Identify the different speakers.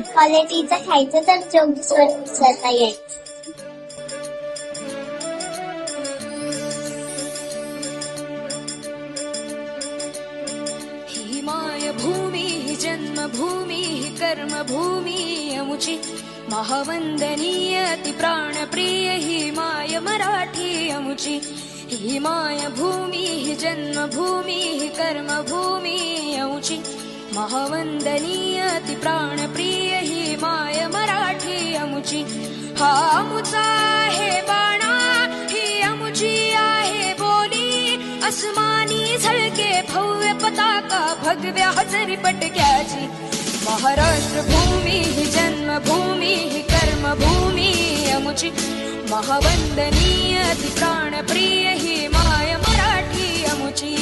Speaker 1: क्वालिटीचं खायचं तर चौकशीवर उचलता येईल.
Speaker 2: ही मायभूमी ही जन्मभूमी ही कर्मभूमी अमुची महावंदनीय ती प्राणप्रिय ही माय मराठी अमुची. ही मायभूमी ही जन्मभूमी ही कर्मभूमी अमुची महावंदनीय ती प्राणप्रिय ही माय मराठी अमुची. हा अमुचा आहे बाणा ही अमुची आहे बोली अस्मानी झळके भव्य पताका भगव्या हजरी पटक्याची. महाराष्ट्र भूमी ही जन्मभूमी ही कर्मभूमी अमुची महावंदनीय ती प्राणप्रिय ही माय मराठी अमुची.